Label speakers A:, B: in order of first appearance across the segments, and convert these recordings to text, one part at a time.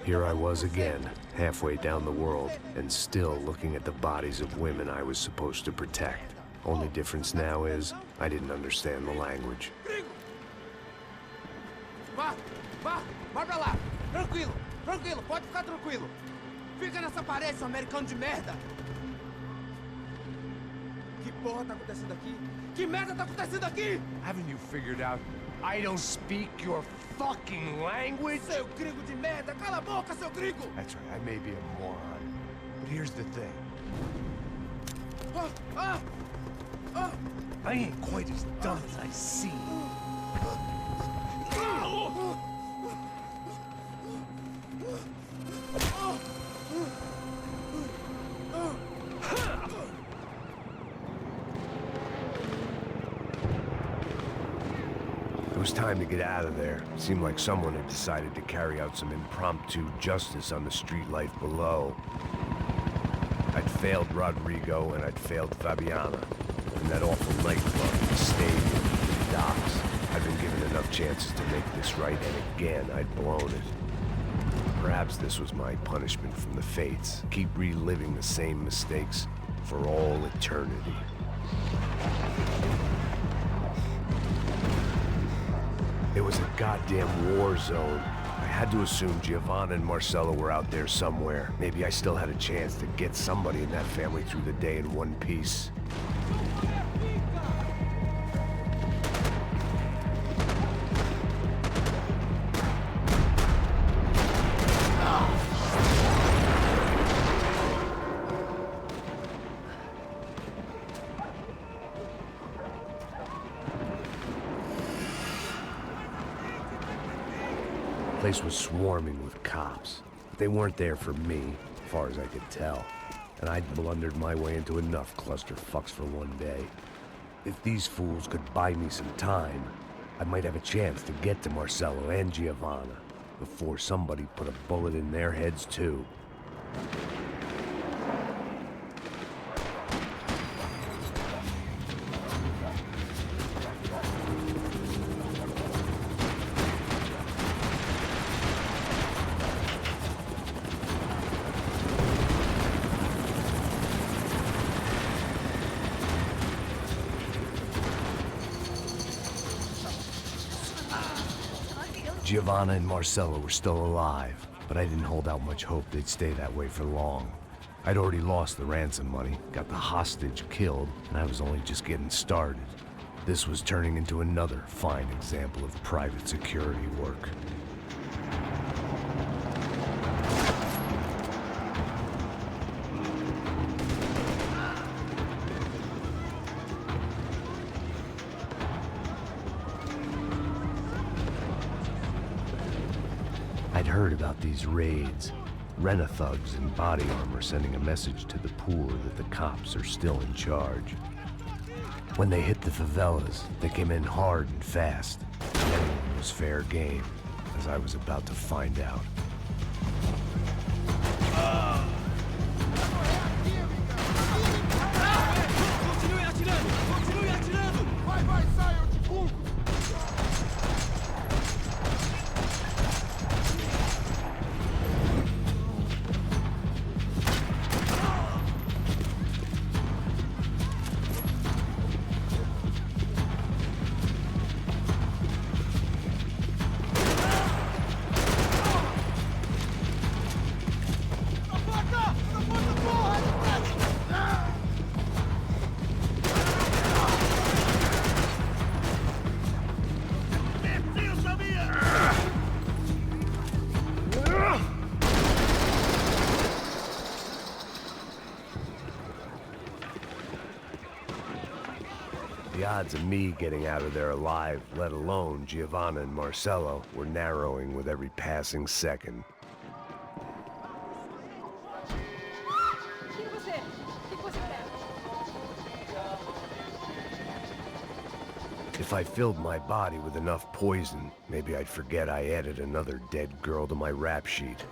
A: Here I was again, halfway down the world, and still looking at the bodies of women I was supposed to protect. Only difference now is, I didn't understand the language.
B: Vá pra lá! Tranquilo, pode ficar tranquilo! Fica nessa parede, seu americano de merda! Que porra tá acontecendo aqui? Que merda tá acontecendo aqui?
C: Haven't you figured out I don't speak your fucking language?
B: Seu gringo de merda! Cala a boca, seu gringo!
C: That's right, I may be a moron, but here's the thing. I ain't quite as dumb as I seem.
A: It was time to get out of there. It seemed like someone had decided to carry out some impromptu justice on the street life below. I'd failed Rodrigo and I'd failed Fabiana. And that awful nightclub, the stadium, the docks. I'd been given enough chances to make this right, and again, I'd blown it. Perhaps this was my punishment from the fates. Keep reliving the same mistakes for all eternity. It was a goddamn war zone. I had to assume Giovanna and Marcello were out there somewhere. Maybe I still had a chance to get somebody in that family through the day in one piece. The place was swarming with cops. But they weren't there for me, as far as I could tell. And I'd blundered my way into enough clusterfucks for one day. If these fools could buy me some time, I might have a chance to get to Marcello and Giovanna before somebody put a bullet in their heads too. Giovanna and Marcello were still alive, but I didn't hold out much hope they'd stay that way for long. I'd already lost the ransom money, got the hostage killed, and I was only just getting started. This was turning into another fine example of private security work. I'd heard about these raids. Rent-a-thugs in body armor sending a message to the poor that the cops are still in charge. When they hit the favelas, they came in hard and fast. Anyone was fair game, as I was about to find out.
B: Continue atirando! Vai, sai, eu te empurro!
A: The odds of me getting out of there alive, let alone Giovanna and Marcello, were narrowing with every passing second. If I filled my body with enough poison, maybe I'd forget I added another dead girl to my rap sheet.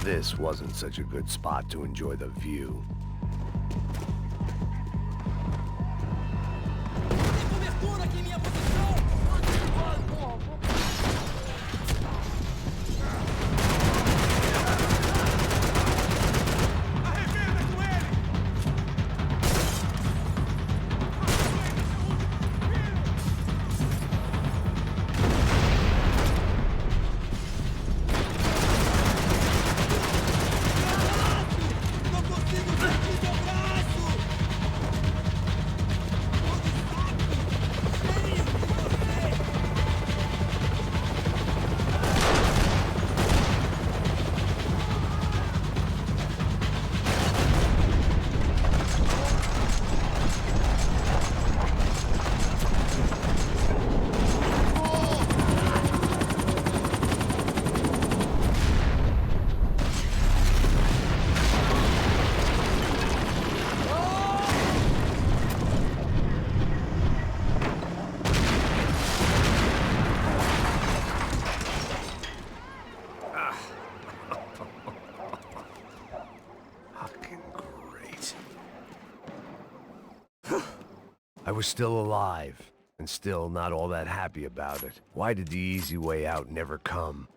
A: This wasn't such a good spot to enjoy the view. I was still alive, and still not all that happy about it. Why did the easy way out never come?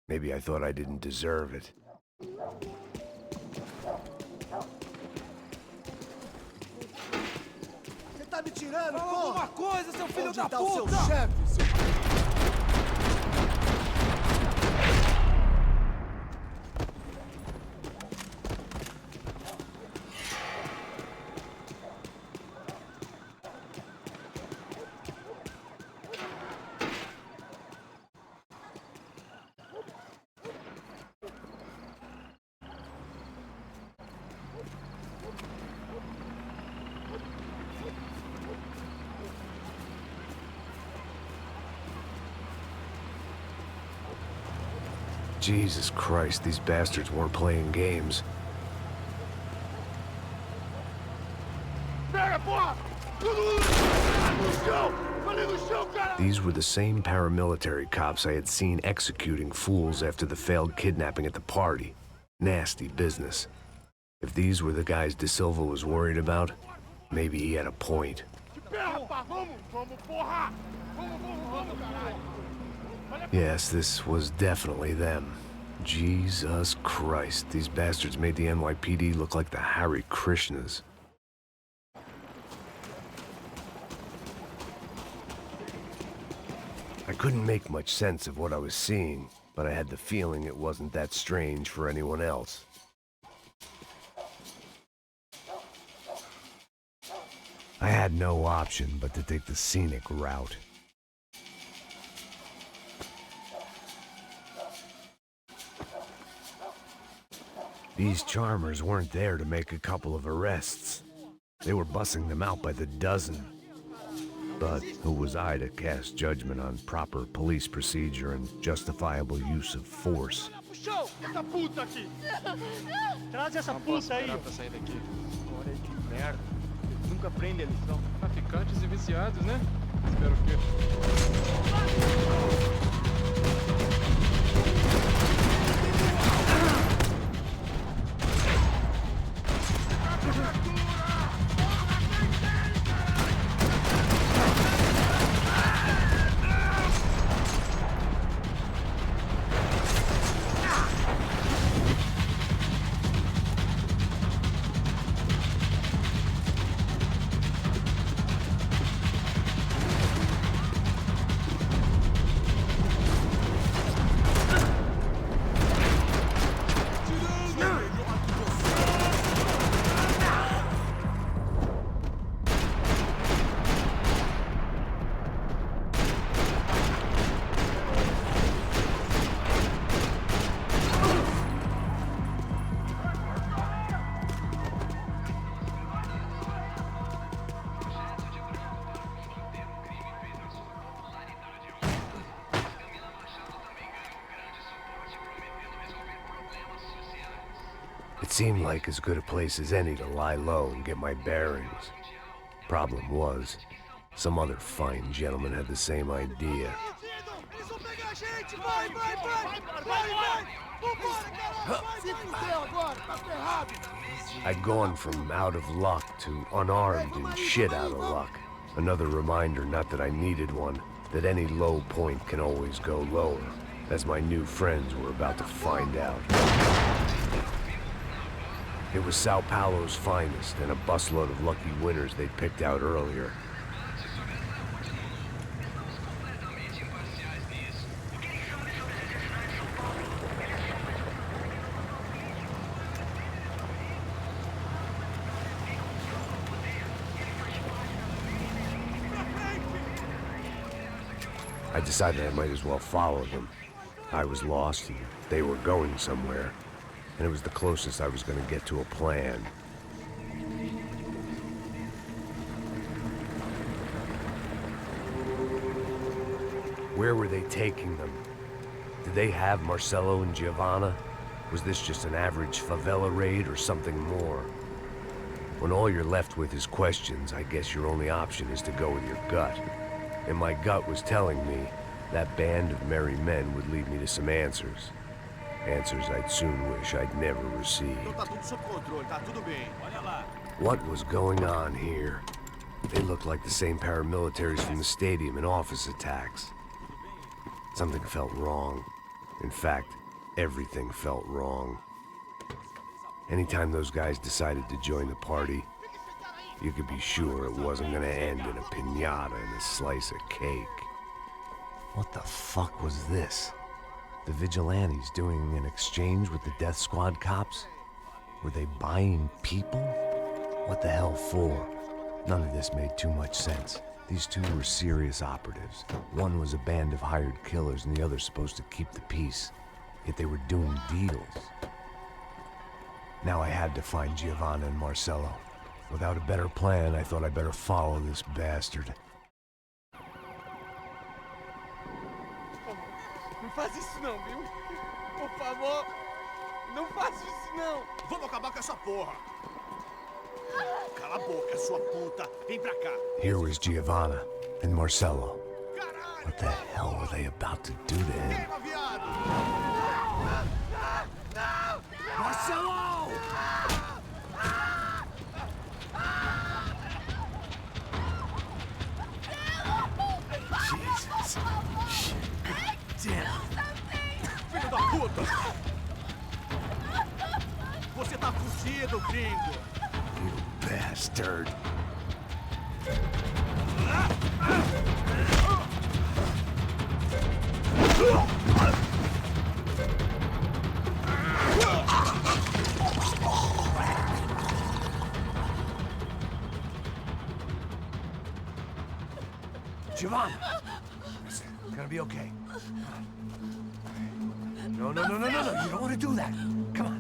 A: Maybe I thought I didn't deserve it.
D: Você tá me tirando,
B: Fala
D: porra?
B: alguma coisa, seu filho
D: Onde
B: da
D: tá o seu
B: puta!
D: chefe, seu...
A: Jesus Christ, these bastards weren't playing games. These were the same paramilitary cops I had seen executing fools after the failed kidnapping at the party. Nasty business. If these were the guys De Silva was worried about, maybe he had a point. Yes, this was definitely them. Jesus Christ, these bastards made the NYPD look like the Hare Krishnas. I couldn't make much sense of what I was seeing, but I had the feeling it wasn't that strange for anyone else. I had no option but to take the scenic route. These charmers weren't there to make a couple of arrests. They were bussing them out by the dozen. But who was I to cast judgment on proper police procedure and justifiable use of force?
E: Traz essa puta aí. Pra sair daqui. Olha que merda. Eles nunca aprendem a lição. Traficantes e viciados, né? Espero que...
A: It seemed like as good a place as any to lie low and get my bearings. Problem was, some other fine gentleman had the same idea.
B: a gente! Vai! Vambora, caralho! Se fudeu agora, tá ferrado!
A: I'd gone from out of luck to unarmed and shit out of luck. Another reminder, not that I needed one, that any low point can always go lower, as my new friends were about to find out. It was Sao Paulo's finest, and a busload of lucky winners they'd picked out earlier. I decided I might as well follow them. I was lost, and they were going somewhere, and it was the closest I was going to get to a plan. Where were they taking them? Did they have Marcelo and Giovanna? Was this just an average favela raid or something more? When all you're left with is questions, I guess your only option is to go with your gut. And my gut was telling me that band of merry men would lead me to some answers. Answers I'd soon wish I'd never received. What was going on here? They looked like the same paramilitaries from the stadium in office attacks. Something felt wrong. In fact, everything felt wrong. Anytime those guys decided to join the party, you could be sure it wasn't gonna end in a piñata and a slice of cake. What the fuck was this? The vigilantes doing an exchange with the death squad cops? Were they buying people? What the hell for? None of this made too much sense. These two were serious operatives. One was a band of hired killers and the other supposed to keep the peace. Yet they were doing deals. Now I had to find Giovanna and Marcelo. Without a better plan, I thought I'd better follow this bastard.
B: Não faz isso não, viu? Por favor, não faz isso não! Vamos acabar com essa porra! Cala a boca, sua puta! Vem pra cá!
A: Here was Giovanna and Marcelo. What the hell were they about to do to him?
B: Queima, viado! Não!
A: Marcelo! Jesus. Shit. Damn.
B: Filho da puta! Você tá fudido, gringo!
A: You bastard. Giovanna! It's gonna be okay. No. You don't want to do that. Come on.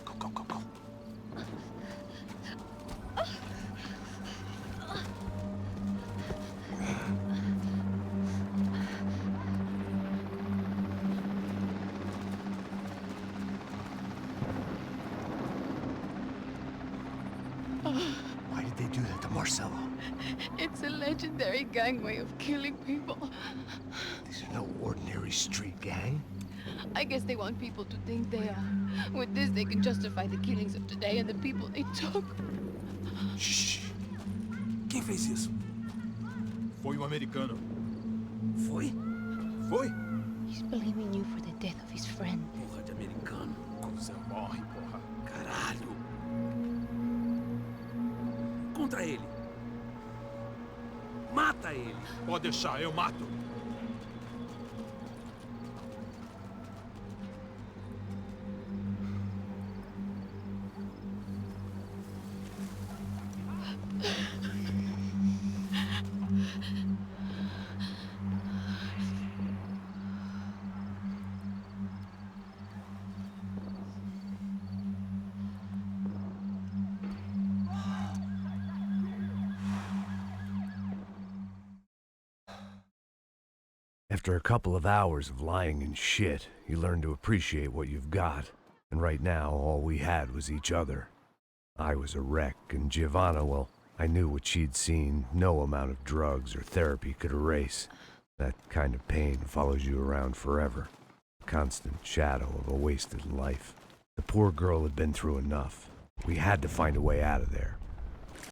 A: Go. Why did they do that to Marcelo?
D: It's a legendary gangway of killing people.
A: These are no ordinary street gang.
D: I guess they want people to think they are. With this, they can justify the killings of today and the people they took.
B: Shh! Quem fez isso? Foi americano. Foi?
D: He's blaming you for the death of his friend.
B: Porra de americano. Você morre, porra. Caralho. Contra ele. Mata ele. Pode deixar, eu mato.
A: After a couple of hours of lying in shit, you learn to appreciate what you've got. And right now, all we had was each other. I was a wreck, and Giovanna, well, I knew what she'd seen no amount of drugs or therapy could erase. That kind of pain follows you around forever. Constant shadow of a wasted life. The poor girl had been through enough. We had to find a way out of there.